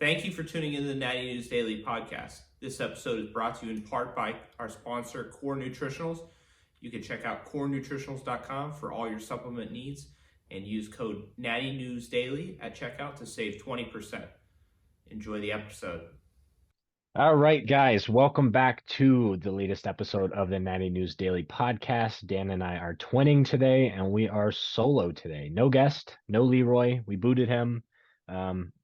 Thank you for tuning in to the Natty News Daily podcast. This episode is brought to you in part by our sponsor, Core Nutritionals. You can check out corenutritionals.com for all your supplement needs and use code Natty News Daily at checkout to save 20%. Enjoy the episode. All right, guys, welcome back to the latest episode of the Natty News Daily podcast. Dan and I are twinning today, and we are solo today. No guest, no Leroy. We booted him.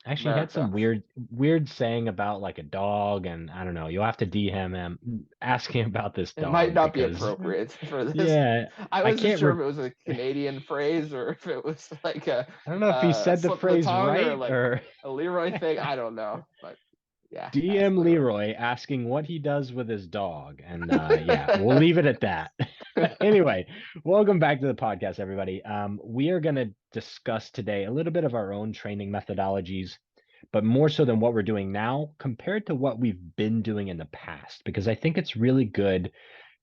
Actually, he had some America. weird saying about like a dog, and I don't know. You'll have to DM him, ask him about this It might dog not be because, appropriate for this. yeah, I I wasn't can't. sure if it was a Canadian phrase or if it was like a I don't know if he said the slip of the phrase tongue or right like or. a Leroy thing. I don't know, but yeah, ask DM Leroy. Leroy asking what he does with his dog. And yeah, we'll leave it at that. Anyway, welcome back to the podcast, everybody. We are going to discuss today a little bit of our own training methodologies, but more so than what we're doing now compared to what we've been doing in the past, because I think it's really good.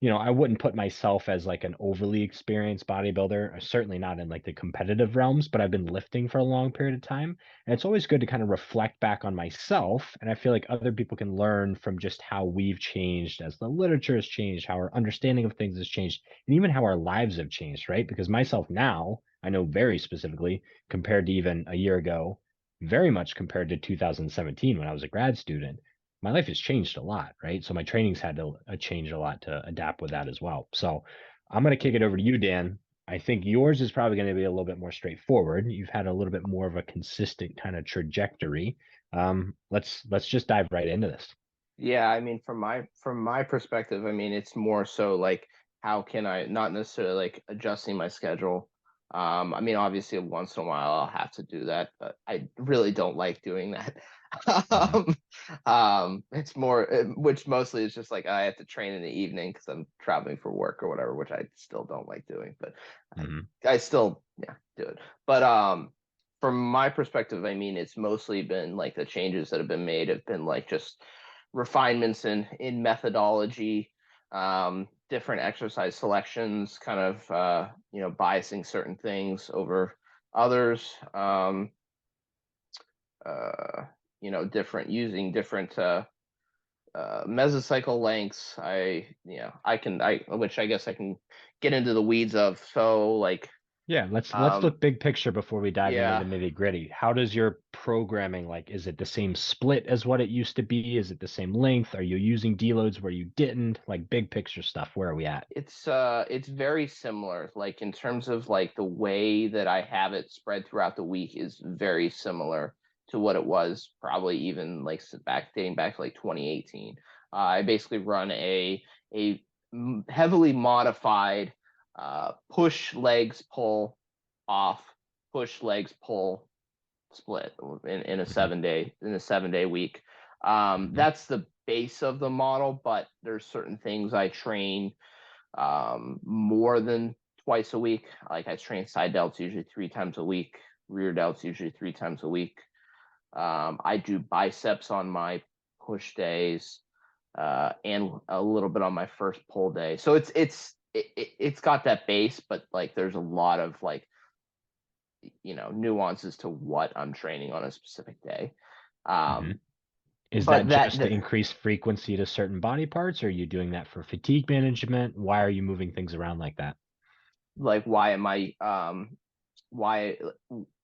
I wouldn't put myself as like an overly experienced bodybuilder, certainly not in like the competitive realms, but I've been lifting for a long period of time. And it's always good to kind of reflect back on myself. And I feel like other people can learn from just how we've changed as the literature has changed, how our understanding of things has changed, and even how our lives have changed, right? Because myself now, I know very specifically compared to even a year ago, very much compared to 2017 when I was a grad student, my life has changed a lot, right? So my training's had to change a lot to adapt with that as well. So I'm going to kick it over to you, Dan. I think yours is probably going to be a little bit more straightforward. You've had a little bit more of a consistent kind of trajectory. Let's just dive right into this. Yeah, I mean, from my perspective, I mean, it's more so like how can I not necessarily like adjusting my schedule. I mean, obviously, once in a while I'll have to do that, but I really don't like doing that. Mhm. It's more, which mostly is just like I have to train in the evening because I'm traveling for work or whatever, which I still don't like doing, but I, Mhm. I still, yeah, do it. But from my perspective, I mean, it's mostly been like the changes that have been made have been like just refinements in methodology, different exercise selections, kind of biasing certain things over others, uh, different using different mesocycle lengths. Which I guess I can get into the weeds of. So like, Yeah, let's um, look big picture before we dive into the yeah, nitty-gritty. How does your programming like, is it the same split as what it used to be? Is it the same length? Are you using deloads where you didn't? Like big picture stuff, where are we at? it's very similar. Like in terms of like the way that I have it spread throughout the week is very similar to what it was probably even like dating back to like 2018. I basically run a heavily modified push legs pull off, push legs pull split in a Mhm. 7 day week. Mhm. That's the base of the model, but there's certain things I train more than twice a week. Like I train side delts usually 3 times a week, rear delts usually 3 times a week. I do biceps on my push days, and a little bit on my first pull day. So it's got that base, but like there's a lot of like nuances to what I'm training on a specific day. Mhm. Um, Is that but that, just to that increase frequency to certain body parts? Or are you doing that for fatigue management? Why are you moving things around like that? like why am I why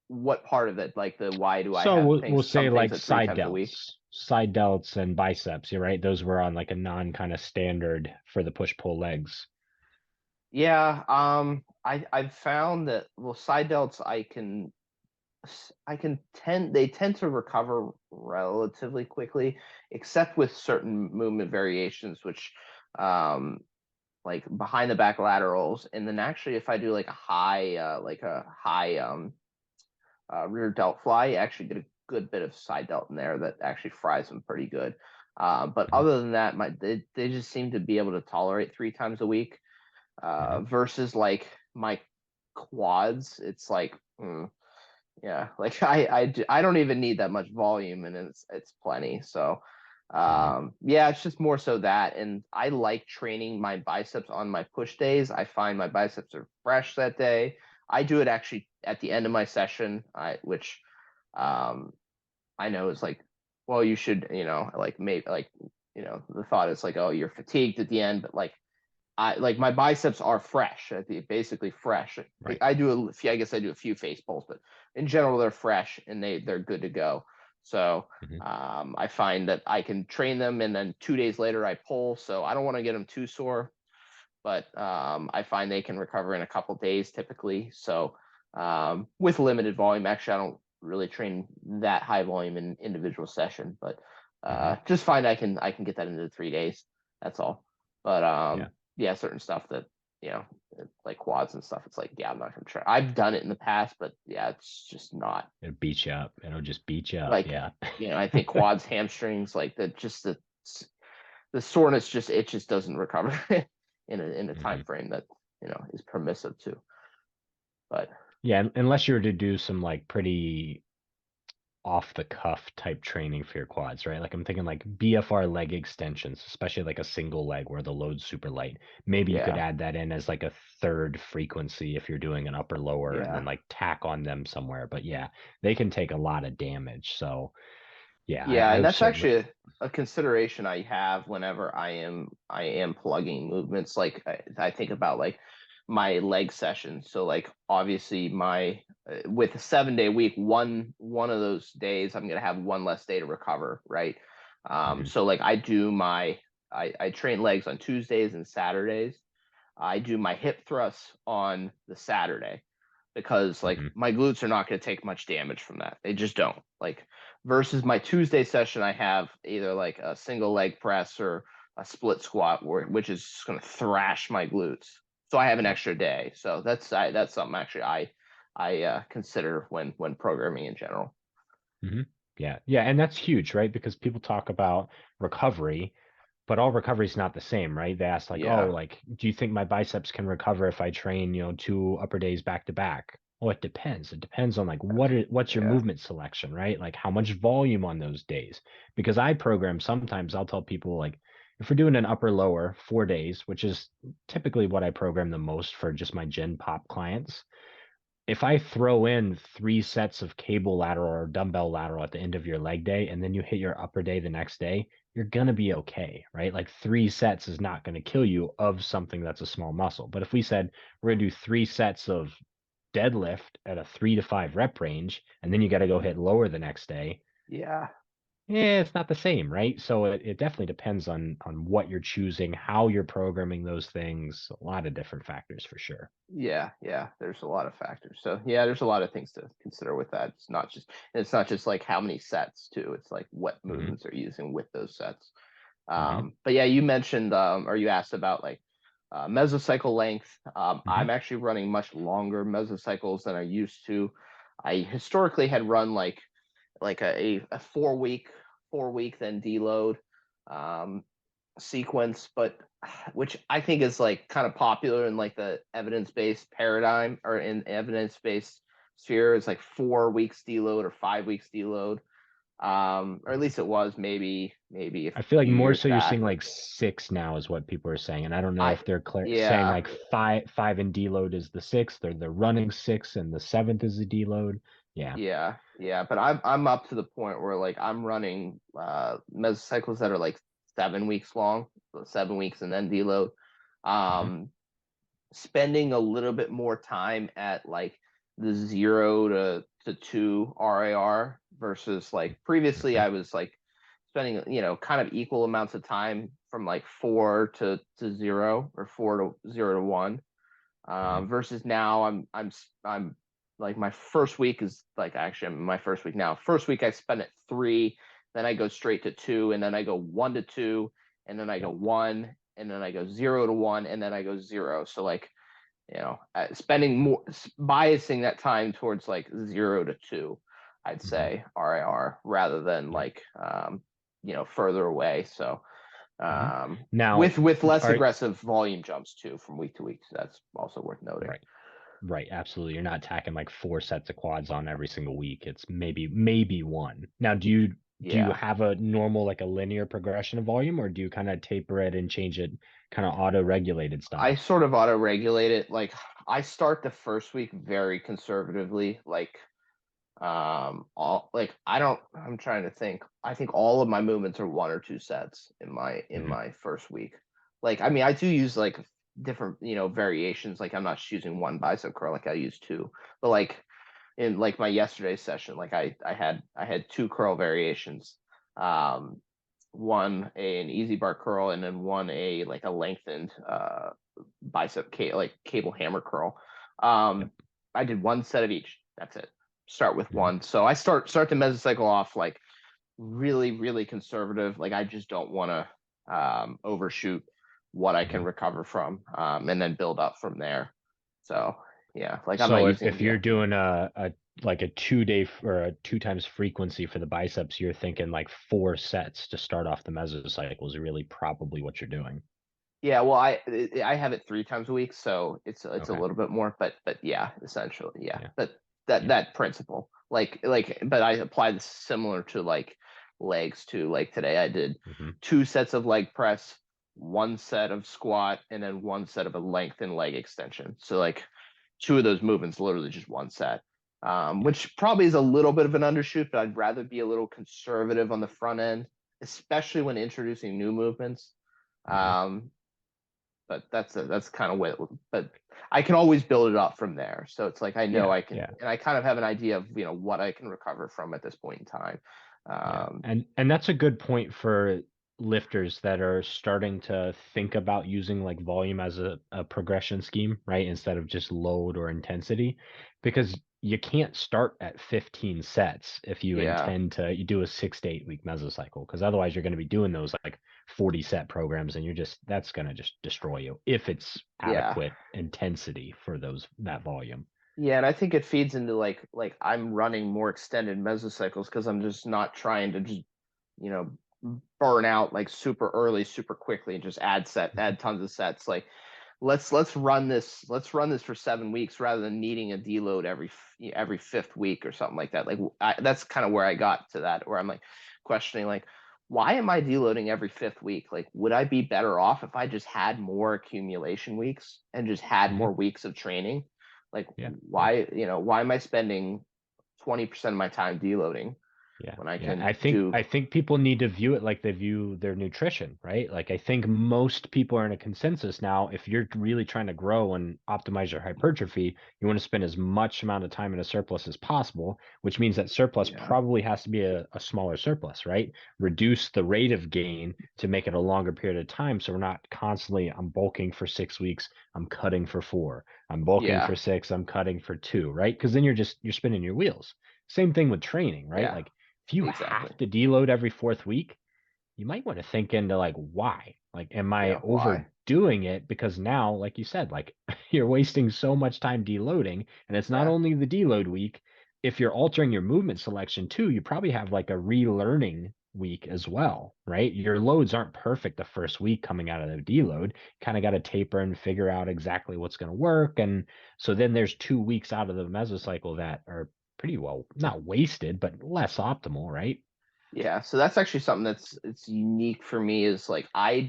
what part of it, like the why do I So have we'll things say some things like at 3 times a week? side delts and biceps. You're right. Those were on like a non kind of standard for the push pull legs. Yeah, I've found that, well, side delts I can tend they tend to recover relatively quickly, except with certain movement variations, which um like behind the back laterals, and then actually if I do like a high rear delt fly, you actually get a good bit of side delt in there that actually fries them pretty good. But Mhm. other than that, they just seem to be able to tolerate 3 times a week. Mhm. Versus like my quads, it's like, yeah, like I don't even need that much volume, and it's plenty. So Mhm. yeah, it's just more so that, and I like training my biceps on my push days. I find my biceps are fresh that day. I do it actually at the end of my session, which um I know is like well, you should, like maybe like, the thought is like, oh, you're fatigued at the end, but like my biceps are fresh, basically fresh. Right. I do I guess I do a few face pulls, but in general they're fresh and they're good to go. So Mhm. I find that I can train them, and then 2 days later I pull. So I don't want to get them too sore, but I find they can recover in a couple days typically. So with limited volume, actually, I don't really train that high volume in individual session, but just find I can get that into 3 days. That's all. But Yeah. yeah, certain stuff that you know, like quads and stuff. It's like, yeah, I'm not gonna try. I've done it in the past, but yeah, it's just not It'll beat you up. It'll just beat you up. like, Yeah. I think quads, hamstrings, like the soreness just doesn't recover in a time hmm frame that is permissive to. But Yeah. Unless you were to do some like pretty off the cuff type training for your quads, right? Like I'm thinking like BFR leg extensions, especially like a single leg where the load's super light. Maybe you could yeah, add that in as like a third frequency if you're doing an upper lower and yeah. then like tack on them somewhere. But yeah, they can take a lot of damage. So yeah, Yeah, I and would that's certainly. actually a consideration I have whenever I am plugging movements. Like I think about like my leg session. So like obviously my with a 7 day week, one of those days I'm gonna have one less day to recover, right? Mhm, So like I train legs on Tuesdays and Saturdays. I do my hip thrusts on the Saturday because like mhm, my glutes are not going to take much damage from that. They just don't. Like versus my Tuesday session, I have either like a single leg press or a split squat, which is going to thrash my glutes. So I have an yep. extra day. So that's something actually I consider when programming in general. hmm Yeah, yeah, and that's huge, right? Because people talk about recovery, but all recovery is not the same, right? They ask like, oh, Yeah, like, do you think my biceps can recover if I train, 2 upper days back to back? Well, it depends. It depends on like what's your yeah, movement selection, right? Like how much volume on those days. Because I program sometimes I'll tell people like if we're doing an upper lower 4 days, which is typically what I program the most for just my gen pop clients, if I throw in 3 sets of cable lateral or dumbbell lateral at the end of your leg day, and then you hit your upper day the next day, you're going to be okay, right? Like 3 sets is not going to kill you of something that's a small muscle. But if we said we're going to do 3 sets of deadlift at a 3 to 5 rep range, and then you got to go hit lower the next day, yeah. yeah, it's not the same, right? So it definitely depends on what you're choosing, how you're programming those things, a lot of different factors for sure. Yeah. There's a lot of factors. So yeah, there's a lot of things to consider with that. It's not just like how many sets too. It's like what hmm movements are using with those sets. hmm But yeah, you mentioned or you asked about like mesocycle length. hmm I'm actually running much longer mesocycles than I used to. I historically had run like a 4 week then deload um, sequence, but which I think is like kind of popular in like the evidence-based paradigm or in evidence-based sphere is like 4 weeks deload or 5 weeks deload. Or at least it was maybe a I feel like few more years so you're seeing back. like 6 now is what people are saying, and I don't know I if they're saying yeah, like five and deload is the sixth, or they're running six and the seventh is the deload. Yeah. yeah, but I'm up to the point where like I'm running mesocycles that are like 7 weeks long, so 7 weeks and then deload. hmm Um, Spending a little bit more time at like the 0 to 2 RAR versus like previously hmm I was like spending kind of equal amounts of time from like 4 to 0 or 4 to 0 to 1 hmm versus now I'm like my first week is like actually I'm in my first week now. First week I spend at 3, then I go straight to 2, and then I go 1 to 2, and then I go Yep. 1, and then I go 0 to 1, and then I go 0. So like spending more biasing that time towards like 0 to 2, I'd hmm say RIR rather than Yep. like further away. So hmm um, Now, with less are aggressive volume jumps too from week to week. So that's also worth noting. right, right, absolutely. You're not tacking like 4 sets of quads on every single week. It's maybe one. Now, do you Yeah, have a normal like a linear progression of volume, or do you kind of taper it and change it kind of auto-regulated I style? sort of auto regulate it. Like I start the first week very conservatively, like I'm trying to think. I think all of my movements are 1 or 2 sets in my first week. Like, I mean, I do use like different, variations. Like, I'm not just using one bicep curl, like I use two. But like in like my yesterday's session, like I had 2 curl variations. Um, one an easy bar curl, and then one a lengthened like cable hammer curl. Yep. I did 1 set of each. That's it. Start with Mhm. one. So I start the mesocycle off like really, really conservative. Like, I just don't want to overshoot what I can Mhm. recover from, and then build up from there. So yeah, like I'm not So using if you're doing a like a 2 day or a 2 times frequency for the biceps, you're thinking like 4 sets to start off the mesocycle is really probably what you're doing. Yeah, well, I have it 3 times a week, so it's a Okay. little bit more, but yeah, essentially, yeah. Yeah. But that Yeah. that principle, but I apply this similar to like legs too. Like today, I did Hmm. 2 sets of leg press, 1 set of squat, and then 1 set of a lengthened leg extension. So like 2 of those movements, literally just 1 set. Yeah. Which probably is a little bit of an undershoot, but I'd rather be a little conservative on the front end, especially when introducing new movements. Hmm. Um, but that's kind of what. But I can always build it up from there. So it's like I know Yeah. I can, Yeah. and I kind of have an idea of what I can recover from at this point in time. Yeah. Um, And that's a good point for lifters that are starting to think about using like volume as a progression scheme, right? Instead of just load or intensity, because you can't start at 15 sets if you yeah, intend to you do a 6 to 8 week mesocycle, because otherwise you're going to be doing those like 40 set programs and that's going to just destroy you if it's yeah, adequate intensity for that volume. yeah, and I think it feeds into I'm running more extended mesocycles because I'm just not trying to just you know burn out like super early, super quickly, and just add tons of sets. Like, let's run this for 7 weeks rather than needing a deload every fifth week or something like that. Like, that's kind of where I got to that, where I'm like questioning, like, why am I deloading every fifth week? Like, would I be better off if I just had more accumulation weeks and just had Mhm. more weeks of training? Like, Yeah. Yeah. why am I spending 20% of my time deloading Yeah, when I yeah. can I do? think people need to view it like they view their nutrition, right? Like I think most people are in a consensus now. If you're really trying to grow and optimize your hypertrophy, you want to spend as much amount of time in a surplus as possible, which means that surplus Yeah, probably has to be a smaller surplus, right? Reduce the rate of gain to make it a longer period of time. So we're not constantly, I'm bulking for 6 weeks, I'm cutting for 4. I'm bulking yeah, for 6, I'm cutting for 2, right? Because then you're spinning your wheels. Same thing with training, right? yeah, Like if you exactly. have to deload every fourth week, you might want to think into like why? Like, am I Yeah, why? overdoing it? Because now, like you said, like you're wasting so much time deloading, and it's not Yeah, only the deload week. If you're altering your movement selection too, you probably have like a relearning week as well, right? Your loads aren't perfect the first week coming out of the deload. Kind of got to taper and figure out exactly what's going to work. And so then there's 2 weeks out of the mesocycle that are pretty well not wasted, but less optimal, right? yeah. So that's actually something that's it's unique for me, is like I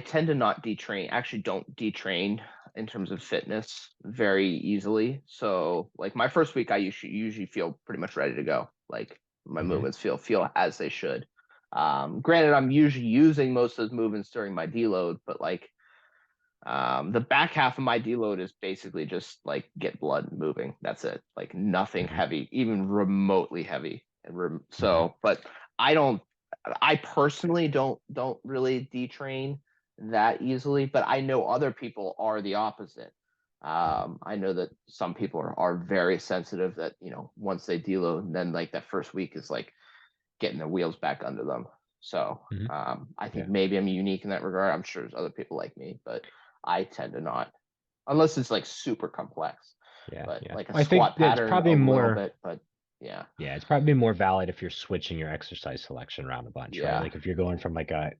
tend to not detrain, actually don't detrain in terms of fitness very easily. So like my first week, I usually feel pretty much ready to go. Like, my Hmm. movements feel as they should. Granted, I'm usually using most of those movements during my deload, but like, the back half of my deload is basically just like get blood moving. That's it. Like, nothing Hmm. heavy, even remotely heavy. Hmm. But I don't. I personally don't really detrain that easily, but I know other people are the opposite. I know that some people are very sensitive, that once they deload, then like that first week is like getting their wheels back under them. So Hmm. I think Yeah. maybe I'm unique in that regard. I'm sure there's other people like me, but I tend to not, unless it's like super complex. Yeah. But Yeah. like a I think squat that's pattern, a probably little more, bit, but yeah, yeah, it's probably more valid if you're switching your exercise selection around a bunch, right? yeah, Like if you're going from like a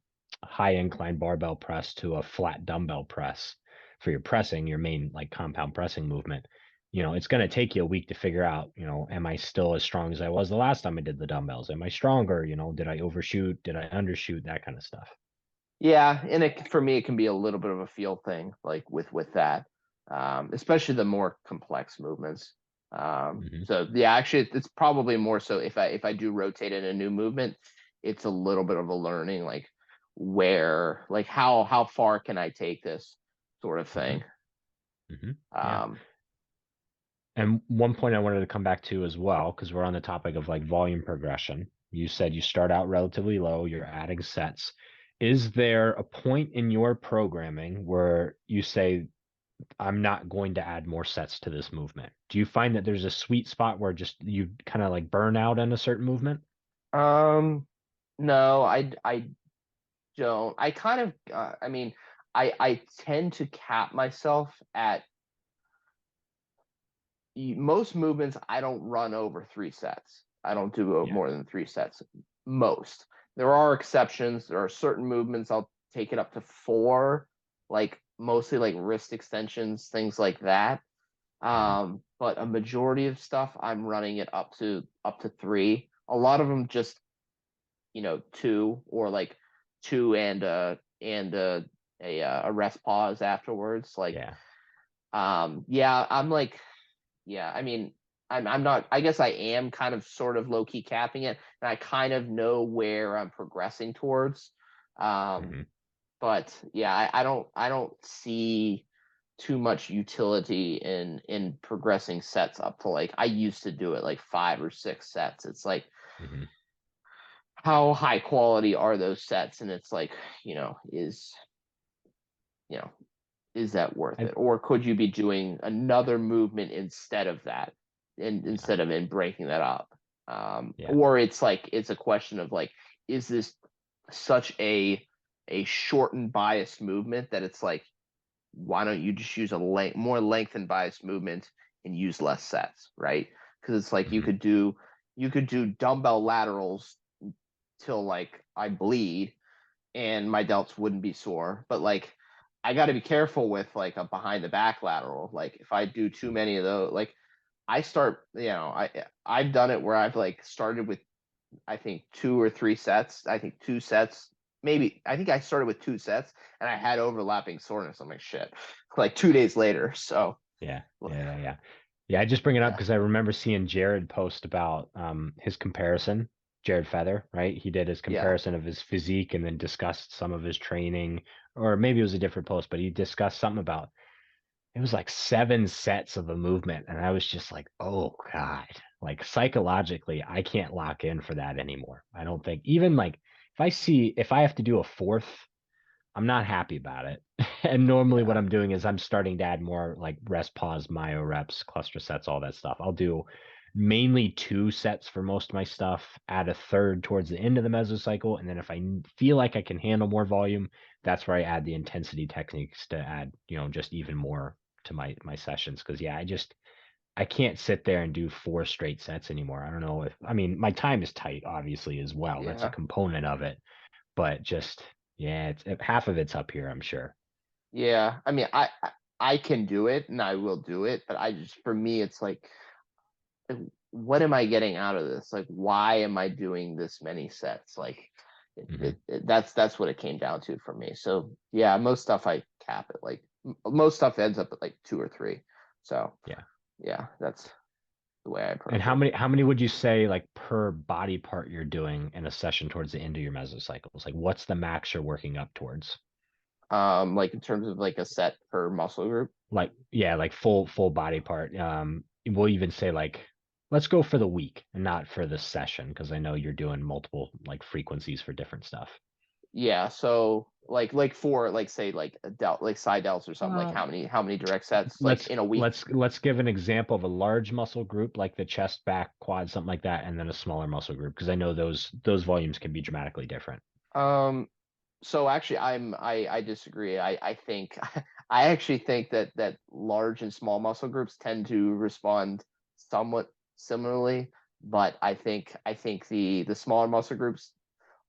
high incline barbell press to a flat dumbbell press for your pressing, your main like compound pressing movement, it's going to take you a week to figure out, am I still as strong as I was the last time I did the dumbbells? Am I stronger? Did I overshoot? Did I undershoot? That kind of stuff. yeah. And for me, it can be a little bit of a feel thing, like with that, especially the more complex movements. So yeah, actually it's probably more so if I do rotate in a new movement, it's a little bit of a learning, like where, like how far can I take this sort of thing. Yeah. Um, And one point I wanted to come back to as well, because we're on the topic of like volume progression. You said you start out relatively low, you're adding sets. Is there a point in your programming where you say, I'm not going to add more sets to this movement? Do you find that there's a sweet spot where just you kind of like burn out in a certain movement? no, I don't. I kind of, I mean, I tend to cap myself at most movements. I don't run over 3 sets. I don't do Yeah. more than 3 sets. Most. There are exceptions. There are certain movements I'll take it up to 4, like mostly like wrist extensions, things like that. But a majority of stuff I'm running it up to 3. A lot of them just 2, or like 2 and a rest pause afterwards. Like, Yeah. yeah, I'm like, yeah, I mean, I'm not, I guess I am kind of sort of low key capping it, and I kind of know where I'm progressing towards. hmm But yeah, I don't see too much utility in progressing sets up to, like, I used to do it like 5 or 6 sets. It's like, hmm how high quality are those sets? And it's like, you know, is you know, is that worth I, it? Or could you be doing another movement instead of that, and yeah. instead of in breaking that up? Yeah. Or it's like, it's a question of like, is this such a shortened biased movement that it's like, why don't you just use a more lengthened biased movement and use less sets, right? Because it's like, hmm you could do dumbbell laterals till like I bleed, and my delts wouldn't be sore. But like, I got to be careful with like a behind the back lateral. Like if I do too many of those, like I start, I've done it where I've like started with, I think 2 or 3 sets. I think 2 sets, maybe. I think I started with 2 sets, and I had overlapping soreness. I'm like, shit, like 2 days later. So Yeah. Yeah. Yeah, I just bring it up yeah, because I remember seeing Jared post about his comparison. Jared Feather, right? He did his yeah, comparison of his physique and then discussed some of his training, or maybe it was a different post, but he discussed something about it was like 7 sets of a movement, and I was just like, oh God. Like psychologically, I can't lock in for that anymore. I don't think even like if I have to do a fourth, I'm not happy about it. And normally what yeah, I'm doing is I'm starting to add more like rest pause, myo reps, cluster sets, all that stuff. I'll do mainly 2 sets for most of my stuff, add a third towards the end of the mesocycle. And then if I feel like I can handle more volume, that's where I add the intensity techniques to add, just even more to my sessions. Cause yeah, I can't sit there and do 4 straight sets anymore. I don't know I mean, my time is tight, obviously, as well. That's a yeah, component of it, but just, yeah, half of it's up here, I'm sure. yeah. I mean, I can do it, and I will do it, but I just, for me, it's like, what am I getting out of this? Like, why am I doing this many sets? Like, hmm that's what it came down to for me. So yeah, most stuff I cap it, like most stuff ends up at like 2 or 3. So Yeah. yeah, that's the way I And approach how it. many how many would you say like per body part you're doing in a session towards the end of your mesocycles? Like what's the max you're working up towards? Like in terms of like a set per muscle group. Like yeah, like full body part. We'll even say like let's go for the week and not for the session because I know you're doing multiple like frequencies for different stuff. Yeah, so like for, like, say like a delt, like side delts or something, like Uh, how many direct sets like let's in a week. let's give an example of a large muscle group like the chest, back, quad, something like that, and then a smaller muscle group because I know those volumes can be dramatically different. Um, so actually, I disagree. I think I actually think that large and small muscle groups tend to respond somewhat similarly, but I think the smaller muscle groups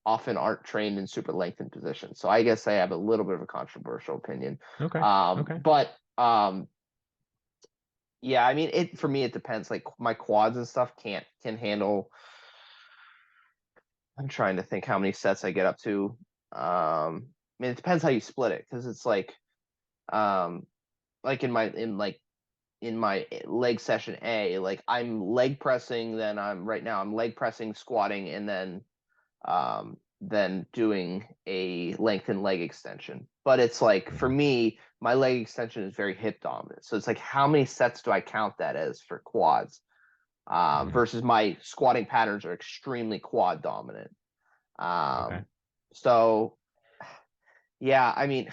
often aren't trained in super lengthened positions. So I guess I have a little bit of a controversial opinion. Okay. Okay. But yeah, I mean, it for me it depends. Like my quads and stuff can handle. I'm trying to think how many sets I get up to. I mean, it depends how you split it, because it's um like in in my leg session A, like I'm leg pressing, then I'm leg pressing, squatting, and then doing a lengthened leg extension. But it's like for me, my leg extension is very hip dominant. So it's like, how many sets do I count that as for quads? Versus my squatting patterns are extremely quad dominant. Okay. So yeah, I mean,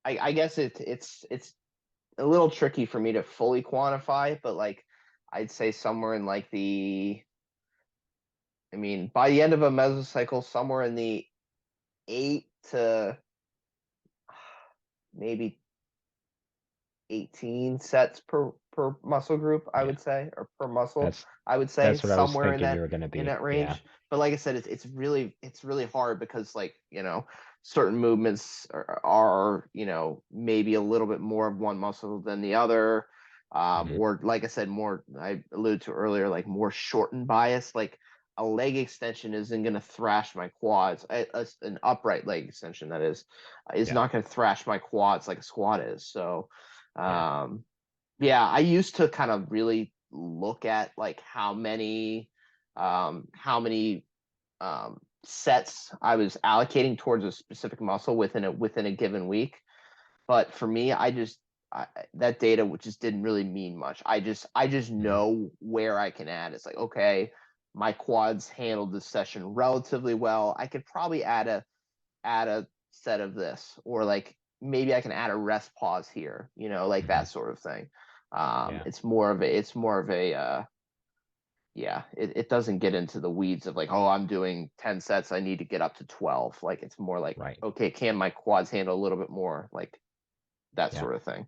I guess it's a little tricky for me to fully quantify, but like I'd say somewhere in like I mean, by the end of a mesocycle, somewhere in the 8 to maybe 18 sets per muscle group, I Yeah. would say, or per muscle, That's I would say that's what I was somewhere thinking you were gonna in be. that Yeah. range. But like I said, it's really hard because, like, certain movements are maybe a little bit more of one muscle than the other. Or like I said, more, I alluded to earlier, like more shortened bias. Like a leg extension isn't going to thrash my quads. An upright leg extension, that is Yeah. not going to thrash my quads like a squat is. So Yeah. yeah, I used to kind of really look at like how many sets I was allocating towards a specific muscle within a given week. But for me, that data just didn't really mean much. I just know where I can add. It's like, okay, my quads handled this session relatively well. I could probably add a set of this, or like maybe I can add a rest pause here, like that sort of thing. Yeah. It's more of a yeah, it doesn't get into the weeds of like, oh, I'm doing 10 sets, I need to get up to 12. Like it's more like, Right. okay, can my quads handle a little bit more, like that Yeah. sort of thing.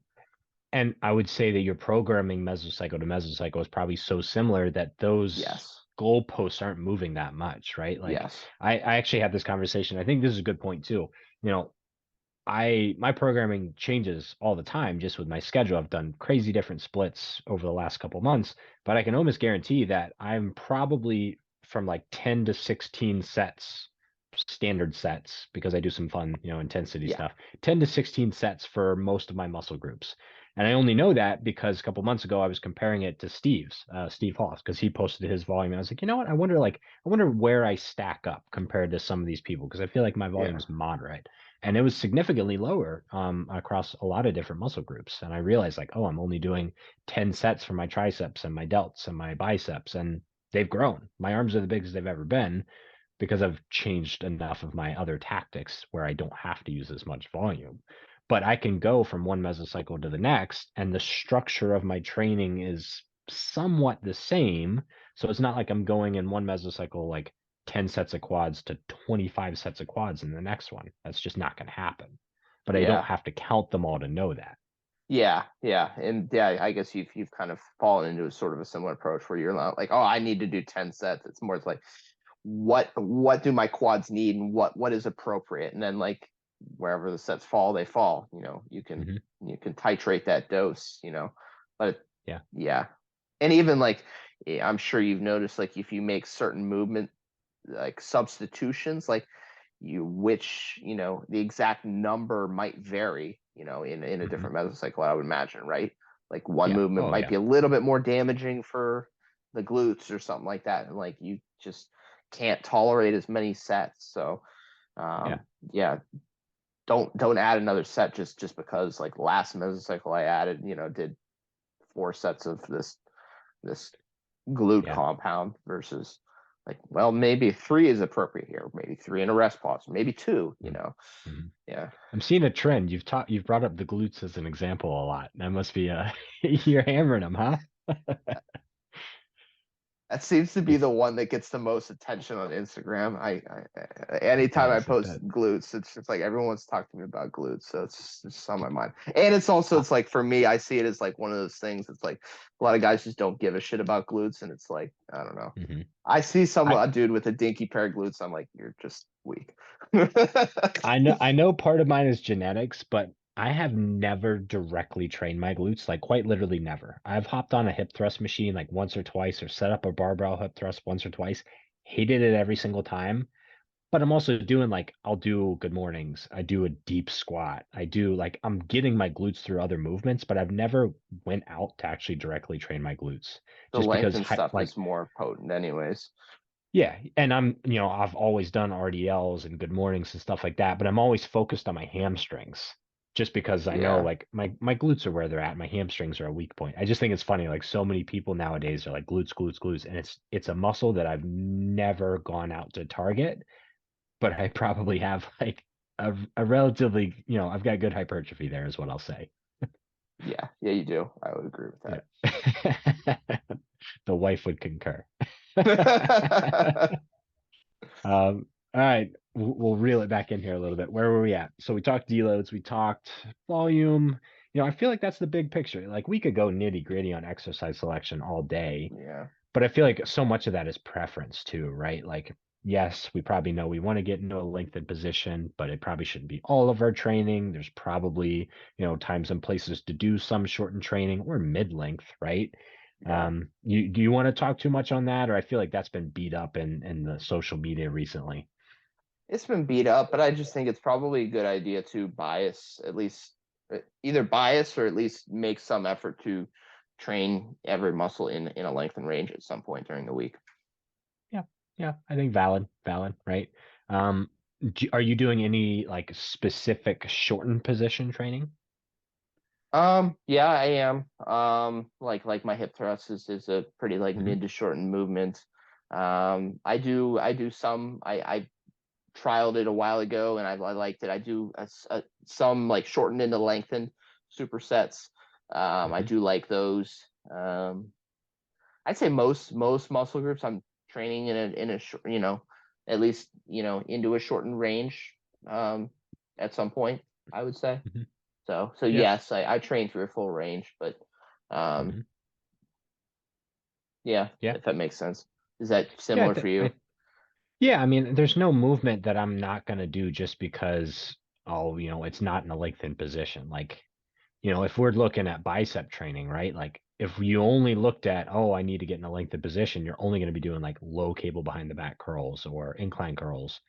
And I would say that your programming mesocycle to mesocycle is probably so similar that those Yes. goalposts aren't moving that much, right? Like Yes. I actually had this conversation. I think this is a good point too. You know, my programming changes all the time just with my schedule. I've done crazy different splits over the last couple months, but I can almost guarantee that I'm probably from like 10 to 16 sets, standard sets, because I do some fun, intensity Yeah. stuff. 10 to 16 sets for most of my muscle groups. And I only know that because a couple months ago I was comparing it to Steve Hoff, because he posted his volume. And I was like, you know what? I wonder where I stack up compared to some of these people, because I feel like my volume Yeah. is moderate, and it was significantly lower across a lot of different muscle groups. And I realized like, oh, I'm only doing 10 sets for my triceps and my delts and my biceps, and they've grown. My arms are the biggest they've ever been because I've changed enough of my other tactics where I don't have to use as much volume. But I can go from one mesocycle to the next, and the structure of my training is somewhat the same. So it's not like I'm going in one mesocycle like 10 sets of quads to 25 sets of quads in the next one. That's just not going to happen. But I don't Yeah. have to count them all to know that. Yeah, yeah, and yeah, I guess you've kind of fallen into a sort of a similar approach where you're not like, oh, I need to do 10 sets. It's more like, what do my quads need, and what is appropriate, and then like wherever the sets fall, they fall. You can Hmm. titrate that dose. But Yeah. yeah, and even like, I'm sure you've noticed, like if you make certain movement like substitutions, like the exact number might vary, in a Hmm. different mesocycle, I would imagine, right? Like one Yeah. movement Oh, might yeah. be a little bit more damaging for the glutes or something like that, and like you just can't tolerate as many sets. So Yeah. yeah, don't add another set just because like last mesocycle I added, did 4 sets of this glute Yeah. compound versus like, well, maybe 3 is appropriate here, maybe 3 in a rest pause, maybe 2. Mhm. Yeah. I'm seeing a trend. You've brought up the glutes as an example a lot. That must be you're hammering them, huh? That seems to be It's the one that gets the most attention on Instagram. Anytime I it post does. glutes, it's just like everyone wants to talk to me about glutes. So it's just on my mind. And it's like, for me, I see it as like one of those things. It's like a lot of guys just don't give a shit about glutes, and it's like, I don't know. Hmm. I see I a dude with a dinky pair of glutes. I'm like, you're just weak. I know part of mine is genetics, but I have never directly trained my glutes, like quite literally never. I've hopped on a hip thrust machine like once or twice, or set up a barbell hip thrust once or twice. Hated it every single time. but I'm also doing like I'll do good mornings. I do a deep squat. I do like I'm getting my glutes through other movements, but I've never went out to actually directly train my glutes The just because lengthened stuff like is more potent anyways. yeah, and I've always done RDLs and good mornings and stuff like that, but I'm always focused on my hamstrings just because I know Yeah. like my glutes are where they're at. My hamstrings are a weak point. I just think it's funny, like so many people nowadays are like glutes, glutes, glutes, and it's a muscle that I've never gone out to target, but I probably have like a relatively, I've got good hypertrophy there is what I'll say. Yeah. Yeah, you do. I would agree with Yeah. The wife would concur. that. All right, we'll reel it back in here a little bit. Where were we at? So we talked deloads, we talked volume. I feel like that's the big picture. Like we could go nitty gritty on exercise selection all day, Yeah. but I feel like so much of that is preference too, right? Like, yes, we probably know we want to get into a lengthened position, but it probably shouldn't be all of our training. There's probably, times and places to do some shortened training or mid-length, right? Yeah. Do you want to talk too much on that, or I feel like that's been beat up in the social media recently? It's been beat up, but I just think it's probably a good idea to bias, at least either bias or at least make some effort to train every muscle in a length and range at some point during the week. Yeah, yeah, I think valid, right? Um, are you doing any like specific shortened position training? Yeah, I am. Like my hip thrust is a pretty like Hmm. mid to shortened movement. I do some. I trialed it a while ago and I liked it. I do some like shortened into lengthened supersets. I Hmm. do like those. I'd say most muscle groups I'm training in a short, at least into a shortened range at some point. I would say Hmm. so. Yeah. Yes, I train through a full range, but um, Hmm. yeah, Yeah. if that makes sense. Is that Yeah. similar for you? Yeah. I mean, there's no movement that I'm not gonna do just because, oh, it's not in a lengthened position. Like, if we're looking at bicep training, right? Like if you only looked at, oh, I need to get in a lengthened position, you're only going to be doing like low cable behind the back curls or incline curls.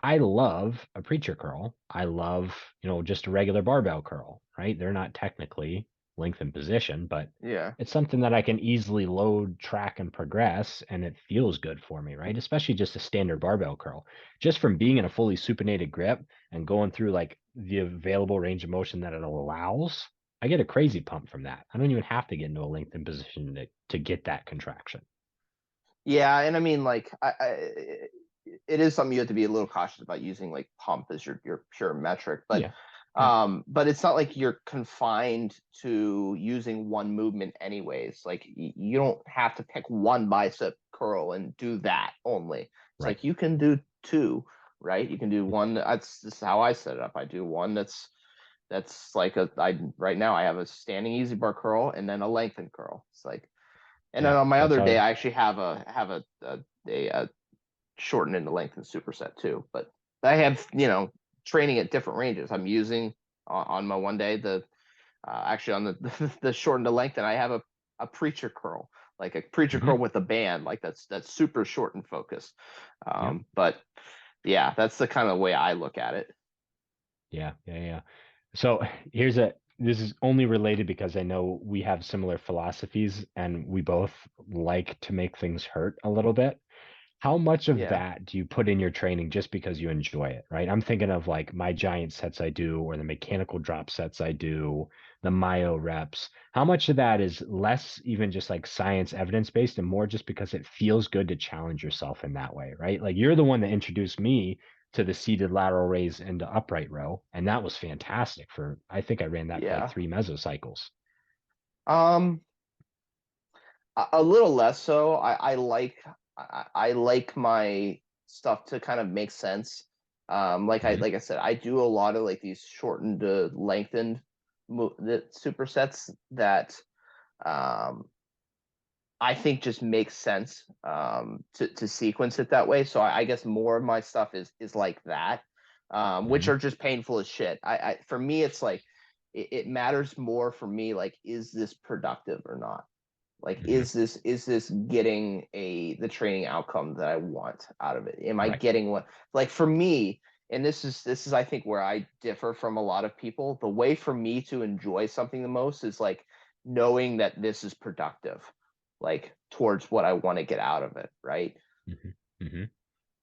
I love a preacher curl. I love, just a regular barbell curl, right? They're not technically lengthened position, but Yeah. it's something that I can easily load, track, and progress, and it feels good for me, right? Especially just a standard barbell curl. Just from being in a fully supinated grip and going through like the available range of motion that it allows, I get a crazy pump from that. I don't even have to get into a lengthened position to get that contraction. Yeah, and I mean, like, it is something you have to be a little cautious about using like pump as your pure metric, Yeah. Yeah. but it's not like you're confined to using one movement anyways. Like, you don't have to pick one bicep curl and do that only. It's Right. like you can do two, right? You can do one. This is how I set it up. I do one that's like I right now I have a standing easy bar curl and then a lengthened curl. It's like, and then Yeah. on my That's other day, how. I actually have a shortened into lengthened superset too. But I have training at different ranges. I'm using on my one day the actually on the the shortened to lengthen. I have a preacher curl, like a preacher Mhm. curl with a band, like that's super short and focused. Yep. But yeah, that's the kind of way I look at it. Yeah. Yeah. Yeah. So this is only related because I know we have similar philosophies and we both like to make things hurt a little bit. How much of Yeah. that do you put in your training just because you enjoy it, right? I'm thinking of like my giant sets I do or the mechanical drop sets I do, the myo reps. How much of that is less even just like science evidence based and more just because it feels good to challenge yourself in that way, right? Like you're the one that introduced me to the seated lateral raise into upright row, and that was fantastic for I think I ran that for like Yeah. 3 mesocycles. Um, a little less so. I like my stuff to kind of make sense. Like I Hmm. like I said, I do a lot of like these shortened to lengthened the supersets that um I think just makes sense to sequence it that way. So I guess more of my stuff is like that, which Hmm. are just painful as shit. I for me it's like it matters more for me like is this productive or not? Like, Mhm. is this getting the training outcome that I want out of it? Am I Right. getting what, like, for me, and this is I think where I differ from a lot of people. The way for me to enjoy something the most is like knowing that this is productive, like towards what I want to get out of it, right? Mhm. Mhm.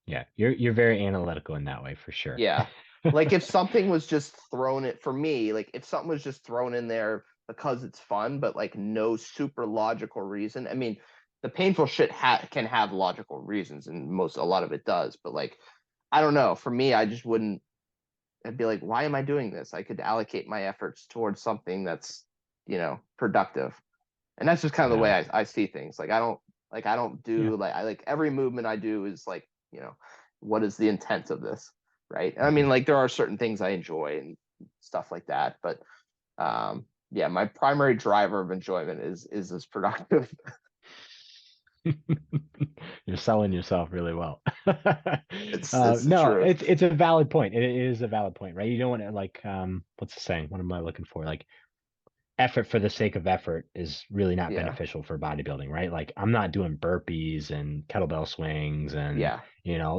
Yeah, you're very analytical in that way for sure. Yeah. Like if something was just thrown it for me, like if something was just thrown in there because it's fun, but like no super logical reason. I mean, the painful shit can have logical reasons, and a lot of it does. But like, I don't know. For me, I just wouldn't. I'd be like, why am I doing this? I could allocate my efforts towards something that's productive, and that's just kind of the way Yeah. I see things. Like I don't Yeah. do like I like every movement I do is like, what is the intent of this? Right. I mean, Mhm. like there are certain things I enjoy and stuff like that, but yeah, my primary driver of enjoyment is this productive. You're selling yourself really well. It's the No, truth. it's a valid point. It is a valid point, right? You don't want to like what's the saying? What am I looking for? Like effort for the sake of effort is really not Yeah. beneficial for bodybuilding, right? Like I'm not doing burpees and kettlebell swings and Yeah.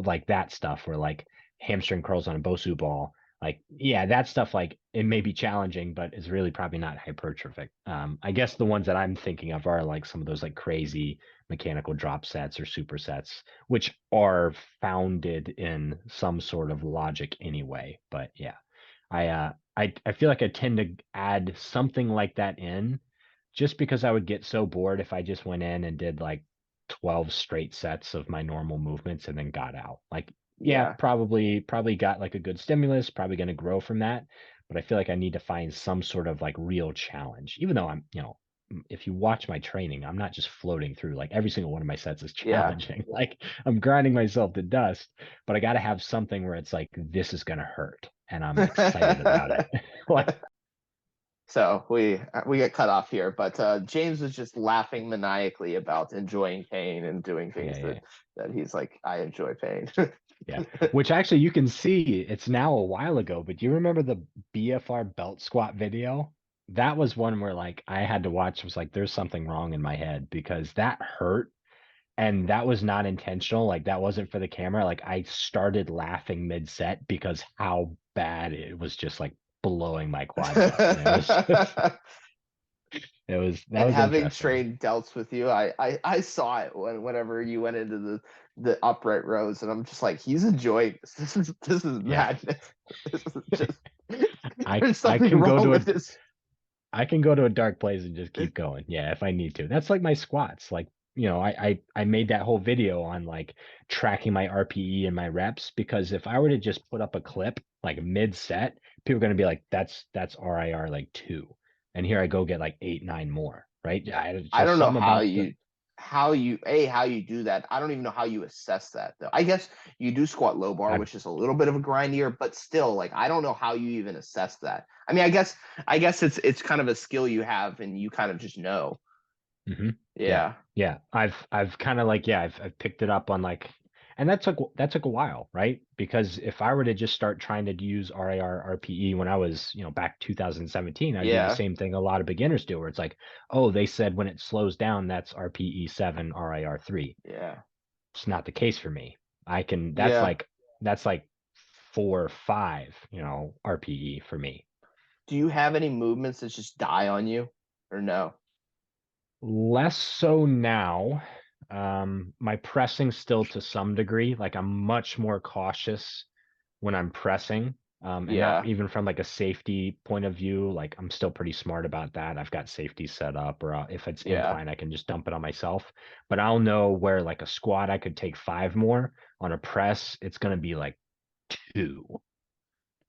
like that stuff where like hamstring curls on a Bosu ball. Like, yeah, that stuff like it may be challenging, but it's really probably not hypertrophic. I guess the ones that I'm thinking of are like some of those like crazy mechanical drop sets or supersets, which are founded in some sort of logic anyway. But yeah, I feel like I tend to add something like that in just because I would get so bored if I just went in and did like 12 straight sets of my normal movements and then got out. Like, yeah, Yeah. probably got like a good stimulus, probably going to grow from that, but I feel like I need to find some sort of like real challenge. Even though if you watch my training, I'm not just floating through. Like every single one of my sets is Yeah. challenging. Like I'm grinding myself to dust, but I got to have something where it's like this is going to hurt and I'm excited about it. Like, So we get cut off here, but James was just laughing maniacally about enjoying pain and doing yeah, things yeah, that he's like, I enjoy pain. yeah. Which actually you can see it's now a while ago, but do you remember the BFR belt squat video? That was one where like I had to watch, was like, there's something wrong in my head because that hurt and that was not intentional. Like that wasn't for the camera. Like I started laughing mid-set because how bad it was just like blowing my quads up. And it was just, that And was having interesting. trained delts with you, I saw it whenever you went into the upright rows, and I'm just like, he's enjoying this. This is Yeah. madness. This is just I there's I something can go wrong to with a this. I can go to a dark place and just keep going. Yeah, if I need to. That's like my squats. Like, I made that whole video on like tracking my RPE and my reps because if I were to just put up a clip like mid set, people are gonna be like, that's RIR like 2. And here I go get like 8, 9 more, right? Yeah, it's I just don't know something about the how you do that. I don't even know how you assess that though. I guess you do squat low bar, I've which is a little bit of a grindier, but still, like I don't know how you even assess that. I mean, I guess it's kind of a skill you have, and you kind of just know. hmm Yeah. Yeah, Yeah. I've kind of like, yeah, I've picked it up on like, and that took a while, right? Because if I were to just start trying to use RIR RPE when I was, back 2017, I'd do the yeah, same thing a lot of beginners do, where it's like, oh, they said when it slows down, that's RPE 7, RIR 3. yeah, It's not the case for me. I can, yeah. that's like 4 or 5, RPE for me. Do you have any movements that just die on you, or no? Less so now. My pressing still to some degree. Like I'm much more cautious when I'm pressing. And not Yeah, even from like a safety point of view. Like I'm still pretty smart about that. I've got safety set up, or if it's yeah, incline, I can just dump it on myself. But I'll know where like a squat, I could take 5 more. On a press, it's gonna be like 2.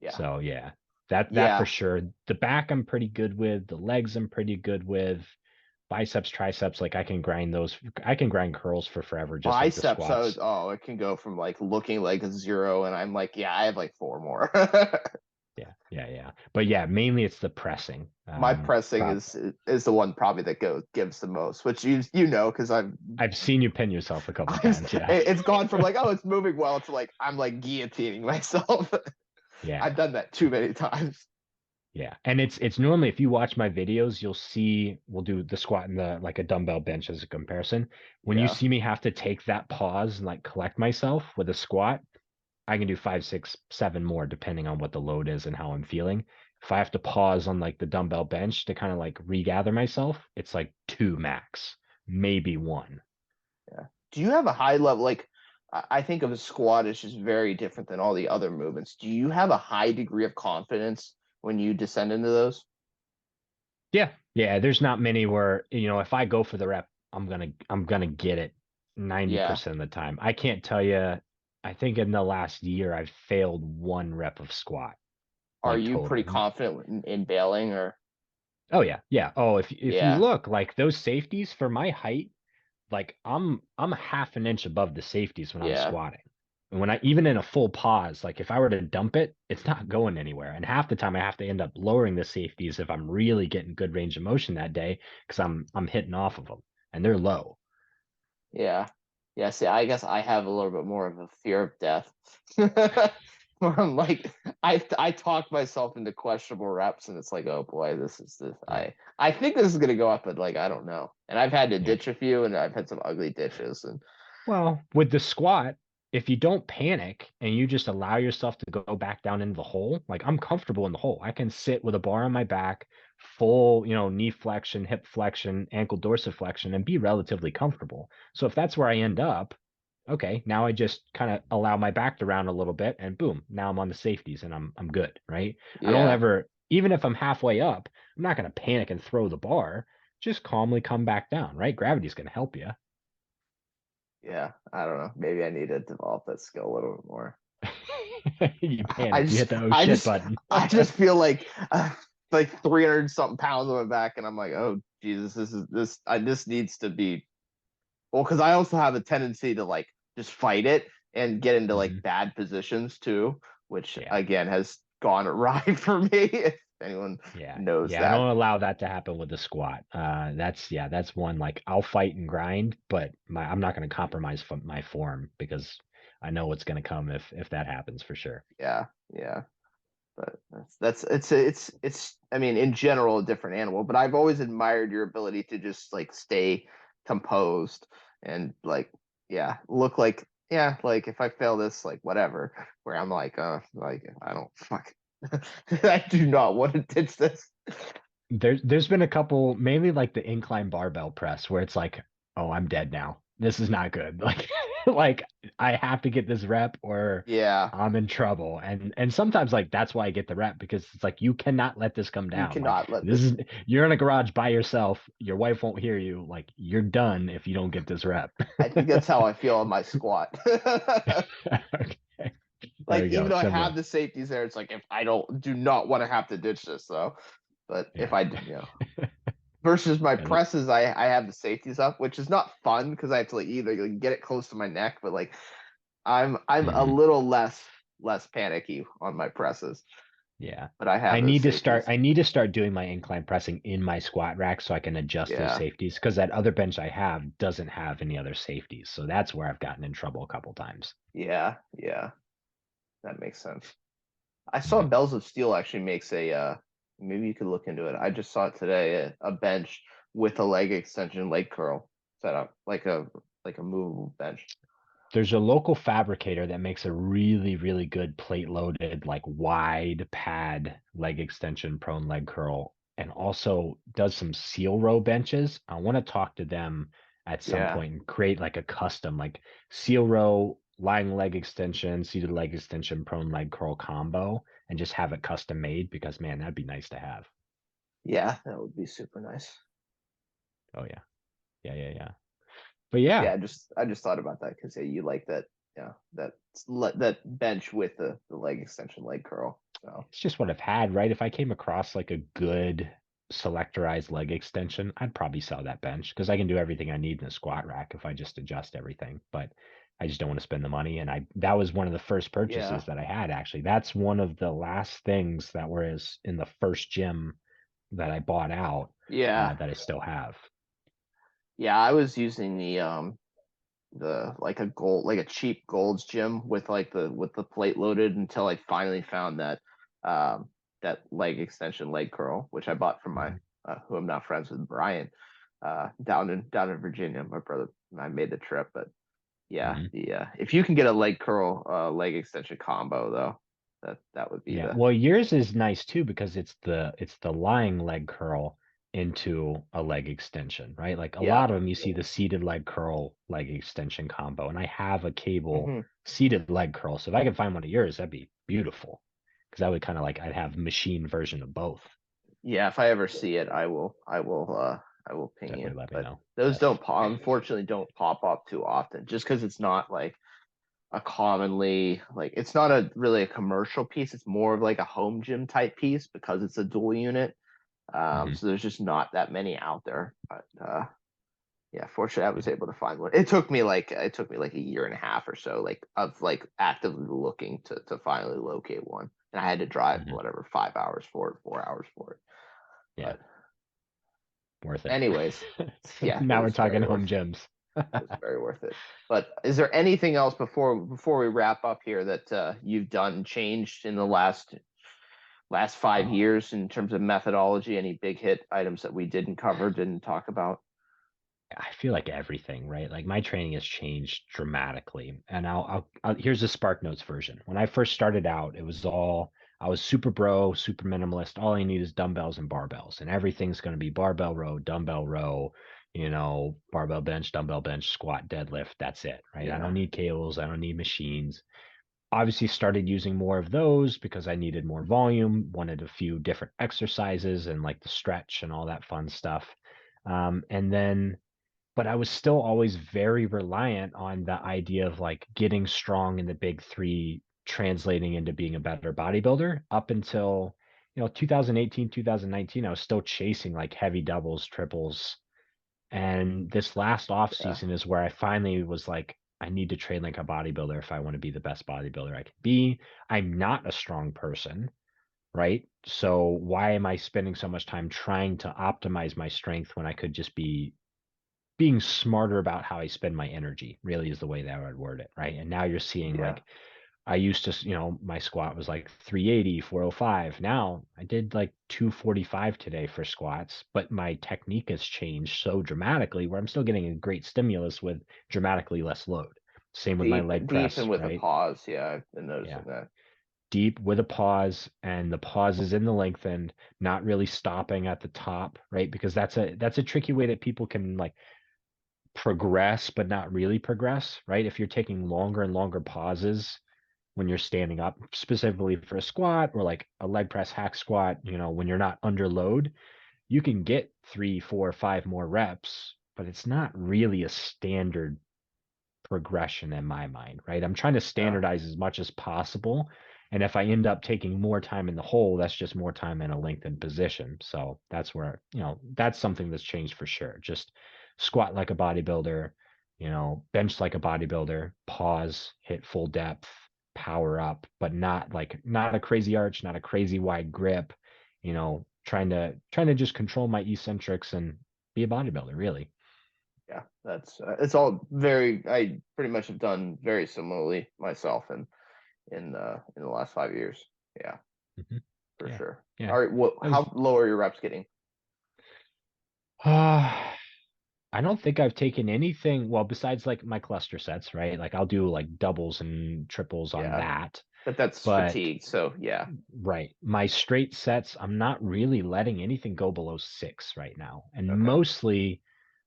yeah, So yeah, that for yeah. sure. The back I'm pretty good with. The legs I'm pretty good with. Biceps, triceps, like I can grind those. I can grind curls for forever, just like the Biceps, squats. it can go from like looking like a 0, and I'm like, yeah, I have like 4 more. Yeah, yeah, yeah. But yeah, mainly it's the pressing. My pressing Prop. is the one probably that gives the most, which you know because I've seen you pin yourself a couple times. Yeah, it's gone from like, oh, it's moving well, to like I'm like guillotining myself. yeah. I've done that too many times. Yeah. And it's normally, if you watch my videos, you'll see we'll do the squat and the like a dumbbell bench as a comparison. When you Yeah. see me have to take that pause and like collect myself with a squat, I can do 5, 6, 7 more depending on what the load is and how I'm feeling. If I have to pause on like the dumbbell bench to kind of like regather myself, it's like 2 max, maybe 1. Yeah. Do you have a high level, like, I think of a squat as just very different than all the other movements. Do you have a high degree of confidence when you descend into those? Yeah. Yeah, there's not many where, if I go for the rep, I'm gonna get it Yeah. 90% of the time. I can't tell you, I think in the last year I've failed 1 rep of squat, Are like you pretty total. confident in bailing or? Oh yeah, yeah. Oh, if you Yeah. look, like those safeties for my height, like I'm a half an inch above the safeties when I'm Yeah. squatting. And when I even in a full pause, like if I were to dump it, it's not going anywhere. And half the time I have to end up lowering the safeties if I'm really getting good range of motion that day because I'm hitting off of them and they're low. Yeah. Yeah. See, I guess I have a little bit more of a fear of death. Where I'm like, I talk myself into questionable reps, and it's like, oh boy, this. Yeah. I think this is gonna go up, but like I don't know. And I've had to Yeah. ditch a few, and I've had some ugly ditches, and Well, with the squat, if you don't panic and you just allow yourself to go back down into the hole, like I'm comfortable in the hole. I can sit with a bar on my back, full, knee flexion, hip flexion, ankle dorsiflexion, and be relatively comfortable. So if that's where I end up, okay, now I just kind of allow my back to round a little bit and boom, now I'm on the safeties and I'm good, right? I don't yeah. ever, even if I'm halfway up, I'm not going to panic and throw the bar. Just calmly come back down, right? Gravity's going to help you. Yeah, I don't know. Maybe I need to develop that skill a little bit more. You I panic. You just, hit the oh I shit just, button. I just feel like 300 something pounds on my back, and I'm like, oh Jesus, this needs to be well, because I also have a tendency to like just fight it and get into like Mhm. bad positions too, which Yeah, again has gone awry for me. If anyone yeah, knows yeah. I that, don't allow that to happen with the squat. That's one like I'll fight and grind, but I'm not going to compromise my form because I know what's going to come if that happens for sure. yeah, yeah. But it's I mean in general a different animal, but I've always admired your ability to just like stay composed and like yeah look like yeah like if I fail this like whatever, where I'm like I don't fuck I do not want to ditch this. There's been a couple, mainly like the incline barbell press, where it's like, oh, I'm dead now. This is not good. Like, like I have to get this rep or Yeah, I'm in trouble. And sometimes like that's why I get the rep because it's like you cannot let this come you down. Like cannot let this this. is you're in a garage by yourself. Your wife won't hear you. Like you're done if you don't get this rep. I think that's how I feel in my squat. Okay. There Like you even go. though I have Similar. the safeties there, it's like if I don't do not want to have to ditch this though. But if Yeah. I versus my Yeah. presses, I have the safeties up, which is not fun because I have to like either like, get it close to my neck, but like I'm a Mhm. little less panicky on my presses, Yeah. but I have those safeties. I need to start doing my incline pressing in my squat rack so I can adjust those Yeah, safeties because that other bench I have doesn't have any other safeties. So that's where I've gotten in trouble a couple times. yeah, yeah. That makes sense. I saw Yeah. Bells of Steel actually makes a maybe you could look into it. I just saw it today, a bench with a leg extension leg curl set up like a movable bench. There's a local fabricator that makes a really, really good plate loaded, like wide pad leg extension prone leg curl, and also does some seal row benches. I want to talk to them at some Yeah. point and create like a custom, like seal row, lying leg extension, seated leg extension, prone leg curl combo, and just have it custom made because man, that'd be nice to have. Yeah, that would be super nice. Oh yeah. Yeah, yeah, yeah. But yeah, Yeah, I just thought about that because yeah, you like that, yeah, that bench with the leg extension, leg curl. So it's just what I've had, right? If I came across like a good selectorized leg extension, I'd probably sell that bench because I can do everything I need in a squat rack if I just adjust everything. But I just don't want to spend the money. And I that was one of the first yeah, purchases that I had actually. That's one of the last things that was in the first gym that I bought out yeah, that I still have. yeah. I was using the like a gold like a cheap Gold's gym with like the plate loaded until I finally found that that leg extension leg curl, which I bought from my who I'm not friends with, Brian, down in Virginia. My brother and I made the trip, but yeah, the if you can get a leg curl leg extension combo though, that would be Yeah. the Well, yours is nice too because it's the lying leg curl into a leg extension, right? Like a yeah. lot of them, you see the seated leg curl leg extension combo, and I have a cable Hmm. seated leg curl. So if I could find one of yours, that'd be beautiful. Because I would kind of like I'd have machine version of both. Yeah, if I ever see it, I will ping you. Definitely let me But know. those Yes. unfortunately don't pop up too often, just because it's not like a commonly like it's not a really a commercial piece. It's more of like a home gym type piece because it's a dual unit. Hmm. So there's just not that many out there. But yeah, fortunately, I was able to find one. It took me like a year and a half or so, like of like actively looking to finally locate one, and I had to drive Hmm. whatever 5 hours for it, 4 hours for it. Yeah, But worth it. anyways, yeah, it Now we're was talking very home worth gyms. it was very worth it. But is there anything else before we wrap up here that you've done changed in the last five Oh, years in terms of methodology? Any big hit items that we didn't cover, didn't talk about? I feel like everything, right? Like my training has changed dramatically. And here's the Spark Notes version. When I first started out, it was all I was super bro, super minimalist. All I need is dumbbells and barbells, and everything's going to be barbell row, dumbbell row, barbell bench, squat, deadlift. That's it, right? I Yeah, don't need cables. I don't need machines. Obviously, started using more of those because I needed more volume, wanted a few different exercises and like the stretch and all that fun stuff. And then but I was still always very reliant on the idea of like getting strong in the big three, translating into being a better bodybuilder up until, 2018, 2019. I was still chasing like heavy doubles, triples. And this last off yeah, season is where I finally was like, I need to train like a bodybuilder if I want to be the best bodybuilder I can be. I'm not a strong person, right? So why am I spending so much time trying to optimize my strength when I could just be being smarter about how I spend my energy really is the way that I would word it, right? And now you're seeing yeah. like I used to, my squat was like 380, 405. Now I did like 245 today for squats, but my technique has changed so dramatically where I'm still getting a great stimulus with dramatically less load. Same with my leg Deep press, and with a right? pause. Yeah, I've been Yeah. noticing that. Deep with a pause, and the pause is in the lengthened, not really stopping at the top, right? Because that's a tricky way that people can like progress but not really progress, right? If you're taking longer and longer pauses when you're standing up, specifically for a squat or like a leg press hack squat, when you're not under load, you can get 3, 4, 5 more reps, but it's not really a standard progression in my mind, right? I'm trying to Yeah, standardize as much as possible. And if I end up taking more time in the hole, that's just more time in a lengthened position. So that's where, that's something that's changed for sure. Just squat like a bodybuilder, bench like a bodybuilder, pause, hit full depth, power up, but not a crazy arch, not a crazy wide grip, trying to just control my eccentrics and be a bodybuilder, really. yeah. That's it's all very. I pretty much have done very similarly myself in the last 5 years. Yeah, Hmm. for Yeah. sure. Yeah. All right, what? That was How low are your reps getting? I don't think I've taken anything, well, besides like my cluster sets, right? Like I'll do like doubles and triples on Yeah, that. but that's But fatigue. So yeah. right, my straight sets, I'm not really letting anything go below 6 right now. And Okay. mostly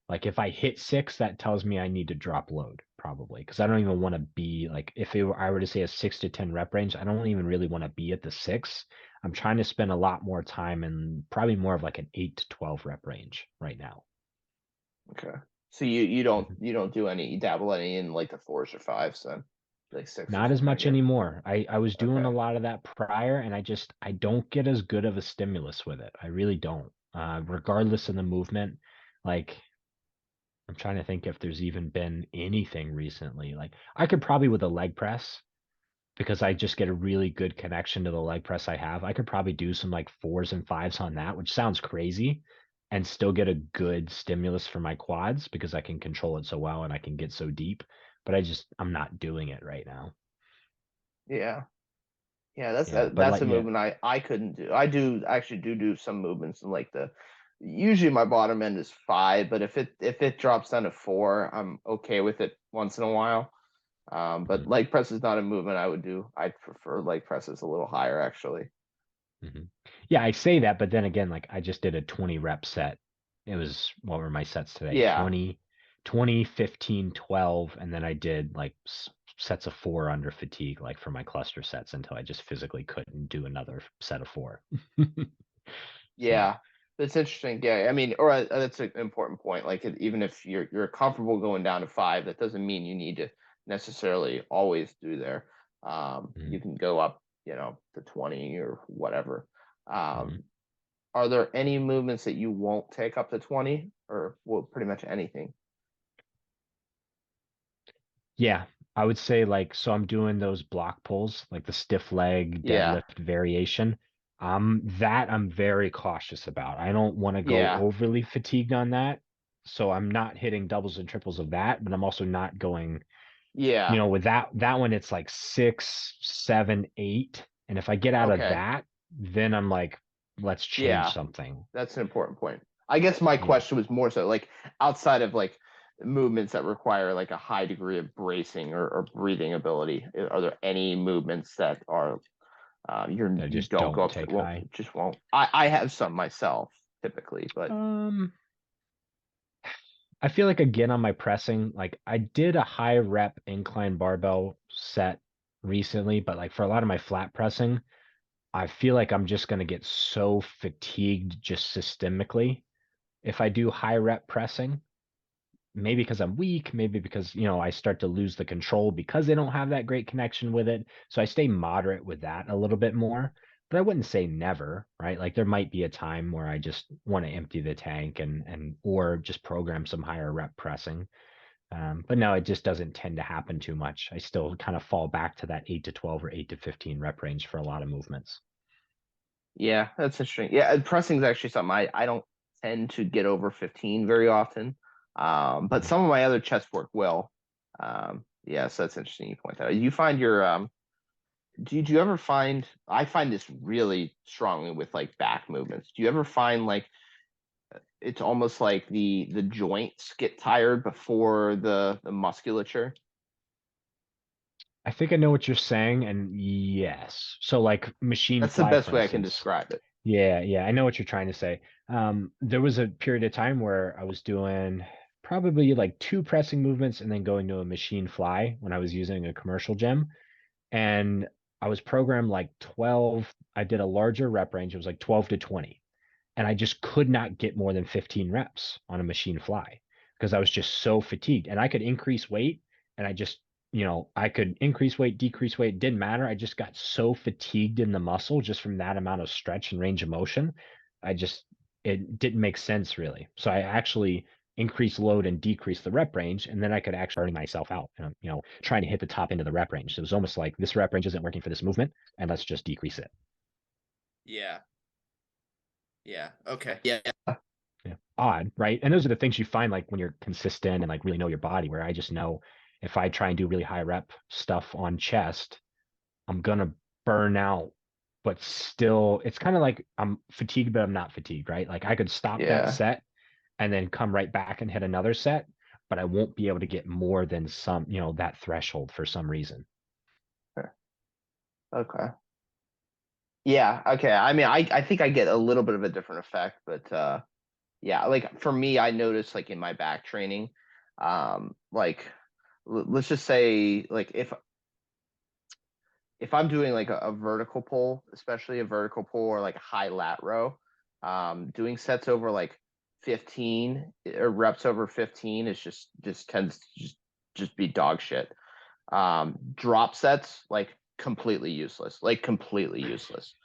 like if I hit 6, that tells me I need to drop load probably because I don't even want to be like I were to say a 6 to 10 rep range, I don't even really want to be at the 6. I'm trying to spend a lot more time in probably more of like an 8 to 12 rep range right now. Okay. So you Mhm. you don't do any you dabble any in like the fours or fives then, like sixes Not is as pretty much good. anymore. I was doing a Okay. lot of that prior, and I don't get as good of a stimulus with it. I really don't. Regardless of the movement, like I'm trying to think if there's even been anything recently. Like I could probably with a leg press because I just get a really good connection to the leg press I have. I could probably do some like fours and fives on that, which sounds crazy, and still get a good stimulus for my quads because I can control it so well and I can get so deep. But I'm not doing it right now. Yeah. Yeah, that's Yeah, but that's like a yeah. movement I couldn't do. I do actually do some movements in like the usually my bottom end is 5, but if it drops down to 4, I'm okay with it once in a while. But Mhm, leg press is not a movement I would do. I'd prefer leg presses a little higher actually. mhm. Yeah, I say that, but then again, like I just did a 20 rep set. It was what were my sets today? Yeah. 20, 20, 15, 12, and then I did like sets of 4 under fatigue, like for my cluster sets until I just physically couldn't do another set of 4. So, Yeah, that's interesting. Yeah, I mean, or that's an important point. Like, even if you're comfortable going down to 5, that doesn't mean you need to necessarily always do there. mhm, You can go up, to 20 or whatever. mhm. Um, are there any movements that you won't take up to 20, or well, pretty much anything? Yeah, I would say like so I'm doing those block pulls, like the stiff leg Yeah, deadlift variation. That I'm very cautious about. I don't want to go yeah, overly fatigued on that. So I'm not hitting doubles and triples of that, but I'm also not going, yeah. with that one it's like 6, 7, 8. And if I get out of Okay, that, then I'm like, let's change yeah. something. That's an important point. I guess my Yeah. question was more so like outside of like movements that require like a high degree of bracing or breathing ability. Are there any movements that are I you just don't go don't up to take won't high. just won't? I have some myself typically, but Um I feel like again on my pressing, like I did a high rep incline barbell set recently, but like for a lot of my flat pressing, I feel like I'm just going to get so fatigued just systemically if I do high rep pressing. Maybe because I'm weak, maybe because, I start to lose the control because they don't have that great connection with it. So I stay moderate with that a little bit more, but I wouldn't say never, right? Like there might be a time where I just want to empty the tank and or just program some higher rep pressing. But no, it just doesn't tend to happen too much. I still kind of fall back to that 8 to 12 or 8 to 15 rep range for a lot of movements. yeah, that's interesting. Yeah, and pressing is actually something I don't tend to get over 15 very often. But Mhm. some of my other chest work will. Yeah, so that's interesting you point that out. You find your do you ever find I find this really strongly with like back movements. Do you ever find like it's almost like the joints get tired before the musculature? I think I know what you're saying, and yes. So like machine That's the fly, best for way I can instance. describe it. Yeah, yeah, I know what you're trying to say. There was a period of time where I was doing probably like 2 pressing movements and then going to a machine fly when I was using a commercial gym. And I was programmed like 12. I did a larger rep range. It was like 12 to 20. And I just could not get more than 15 reps on a machine fly because I was just so fatigued. And I could increase weight and I just, I could increase weight, decrease weight, it didn't matter. I just got so fatigued in the muscle just from that amount of stretch and range of motion. I just, it didn't make sense really. So I actually increase load and decrease the rep range, and then I could actually burn myself out, trying to hit the top end of the rep range. So it was almost like this rep range isn't working for this movement, and let's just decrease it. Yeah. Yeah. Okay. Yeah. Yeah. Odd, right? And those are the things you find like when you're consistent and like really know your body, where I just know if I try and do really high rep stuff on chest, I'm gonna burn out, but still it's kind of like I'm fatigued, but I'm not fatigued, right? Like I could stop that Yeah. set and then come right back and hit another set, but I won't be able to get more than some, that threshold for some reason. Okay. Yeah. Okay. I mean, I think I get a little bit of a different effect, but yeah, like for me, I noticed like in my back training, like let's just say like if I'm doing like a vertical pull, especially a vertical pull or like a high lat row, doing sets over like 15 or reps over 15 is just tends to just be dog shit. Drop sets like completely useless, like completely useless.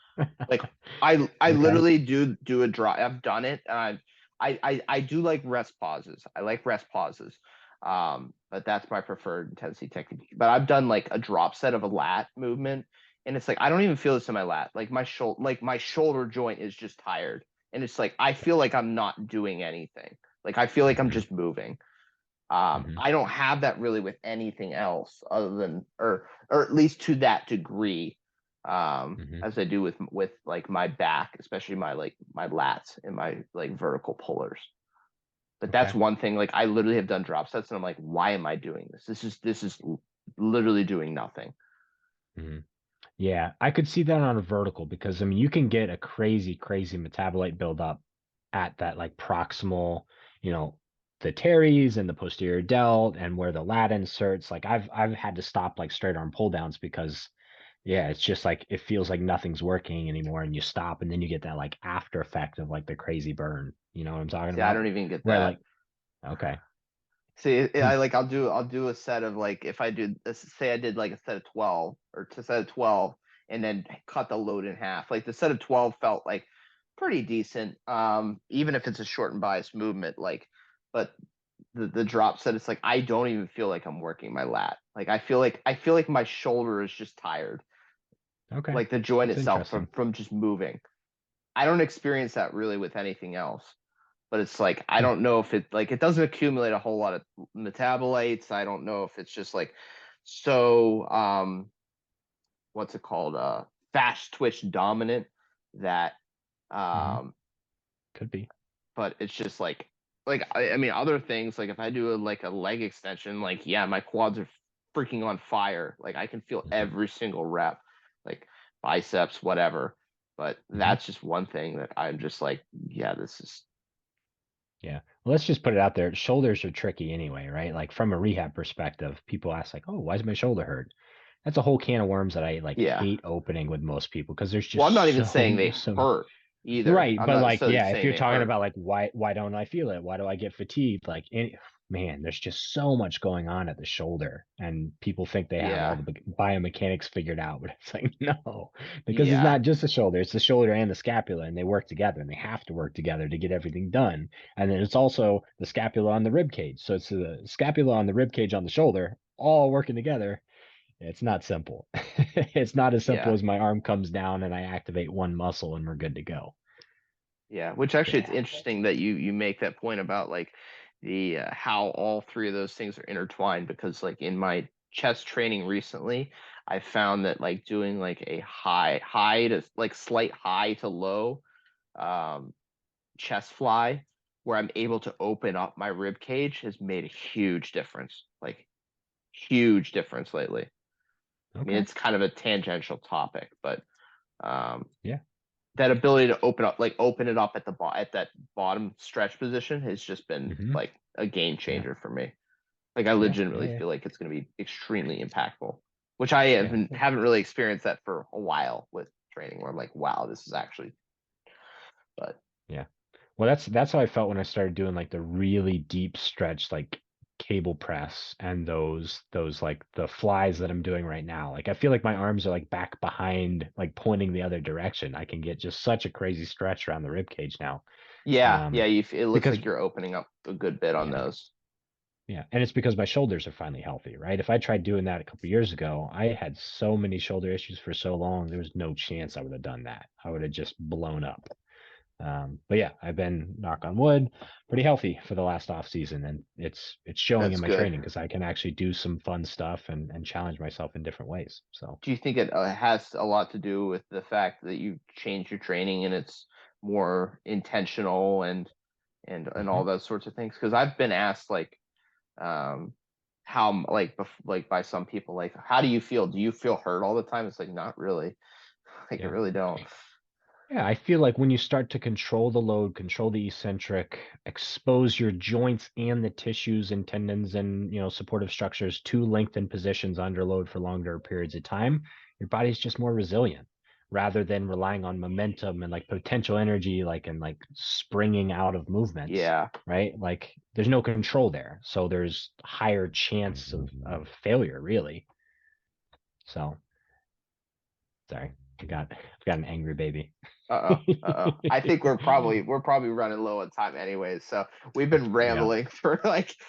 Like I Okay. literally do a drop. I've done it, and I do like rest pauses. I like rest pauses. But that's my preferred intensity technique. But I've done like a drop set of a lat movement, and it's like I don't even feel this in my lat. Like my shoulder joint is just tired, and it's like I feel like I'm not doing anything. Like I feel like I'm Hmm. just moving. Hmm. I don't have that really with anything else other than or at least to that degree. Mhm. as I do with like my back, especially my lats and my like vertical pullers. But that's Okay. one thing. Like I literally have done drop sets, and I'm like, why am I doing this? This is literally doing nothing. Mhm. Yeah, I could see that on a vertical because I mean you can get a crazy, crazy metabolite buildup at that like proximal, you know, the teres and the posterior delt and where the lat inserts. Like I've had to stop like straight arm pull downs because yeah, it's just like it feels like nothing's working anymore and you stop and then you get that like after effect of like the crazy burn. You know what I'm talking See, I about? don't even get Where that. like okay. See, Hmm. I like I'll do a set of like if I do say I did like a set of 12 or to set of 12 and then cut the load in half. Like the set of 12 felt like pretty decent. Even if it's a short and biased movement, like but the drop set, it's like I don't even feel like I'm working my lat. Like I feel like my shoulder is just tired. Okay. Like the joint That's itself interesting. from just moving. I don't experience that really with anything else. But it's like I Hmm. don't know if it doesn't accumulate a whole lot of metabolites. I don't know if it's just like so what's it called? Fast twitch dominant that Hmm. um Could be. but it's just like I mean other things like if I do like a leg extension, like yeah, my quads are freaking on fire. Like I can feel Hmm. every single rep, like biceps, whatever. But Hmm. that's just one thing that I'm just like, yeah, this is Yeah. Well, let's just put it out there. Shoulders are tricky anyway, right? Like from a rehab perspective, people ask like, "Oh, why is my shoulder hurt?" That's a whole can of worms that I like yeah. hate opening with most people because there's Well, I'm not just even saying they so hurt either. right. I'm But not like, necessarily yeah, if saying you're they talking hurt. about like why don't I feel it? Why do I get fatigued? Like man, there's just so much going on at the shoulder, and people think they have all Yeah. the biomechanics figured out, but it's like no, because it's Yeah. not just the shoulder; it's the shoulder and the scapula, and they work together, and they have to work together to get everything done. And then it's also the scapula on the rib cage. So it's the scapula on the rib cage on the shoulder, all working together. It's not simple. It's not as simple Yeah. as my arm comes down and I activate one muscle and we're good to go. Yeah. Which actually it's Yeah. interesting that you make that point about like the how all three of those things are intertwined because like in my chest training recently, I found that like doing like a high to like slight high to low um chest fly where I'm able to open up my rib cage has made a huge difference. Like huge difference lately. I mean, Okay. it's kind of a tangential topic, but um, Yeah. that ability to open it up at at that bottom stretch position has just been Hmm. like a game Yeah. changer for me. Like I Yeah. Yeah. legitimately Yeah. feel like it's going to be extremely impactful, which I Yeah. haven't really experienced that for a while with training, where I'm like, wow, this is actually. But Yeah. Well, that's how I felt when I started doing like the really deep stretch, like cable press and those like the flies that I'm doing right now. Like I feel like my arms are like back behind, like pointing the other direction. I can get just such a crazy stretch around the rib cage now. yeah, Um, yeah, it looks because like you're opening up a good bit on yeah, those. yeah, and it's because my shoulders are finally healthy, right? If I tried doing that a couple years ago, I had so many shoulder issues for so long, there was no chance I would have done that. I would have just blown up. But yeah, I've been, knock on wood, pretty healthy for the last off season, and it's showing in That's my good. training because I can actually do some fun stuff and challenge myself in different ways. So Do you think it has a lot to do with the fact that you changed your training and it's more intentional and mhm. all those sorts of things? Because I've been asked like um how like by some people like how do you feel? Do you feel hurt all the time? It's like not really. Like I Yeah. really don't. Yeah, I feel like when you start to control the load, control the eccentric, expose your joints and the tissues and tendons and, supportive structures to lengthen positions under load for longer periods of time, your body's just more resilient rather than relying on momentum and like potential energy, like and like springing out of movements, Yeah. right? Like there's no control there. So there's higher chance of failure, really. So sorry, I've got an angry baby. Uh-oh. Uh-oh. I think we're probably running low on time anyways. So we've been Yeah. rambling for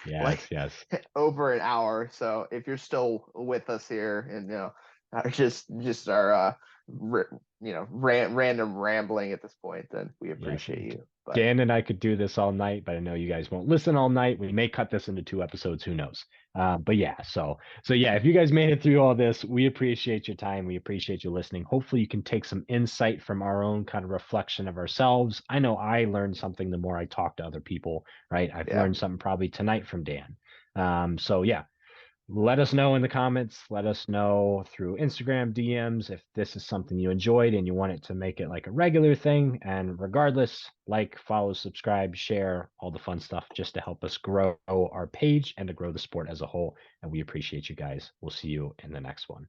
Yes, like yes. over an hour. So if you're still with us here and are just our random rambling at this point, then we Yeah, appreciate you. But Dan and I could do this all night, but I know you guys won't listen all night. We may cut this into 2 episodes, who knows? But yeah, so yeah, if you guys made it through all this, we appreciate your time. We appreciate you listening. Hopefully you can take some insight from our own kind of reflection of ourselves. I know I learned something the more I talk to other people, right? I've yeah, learned something probably tonight from Dan. So yeah, let us know in the comments. Let us know through Instagram DMs if this is something you enjoyed and you want it to make it like a regular thing. And regardless, like, follow, subscribe, share, all the fun stuff just to help us grow our page and to grow the sport as a whole. And we appreciate you guys. We'll see you in the next one.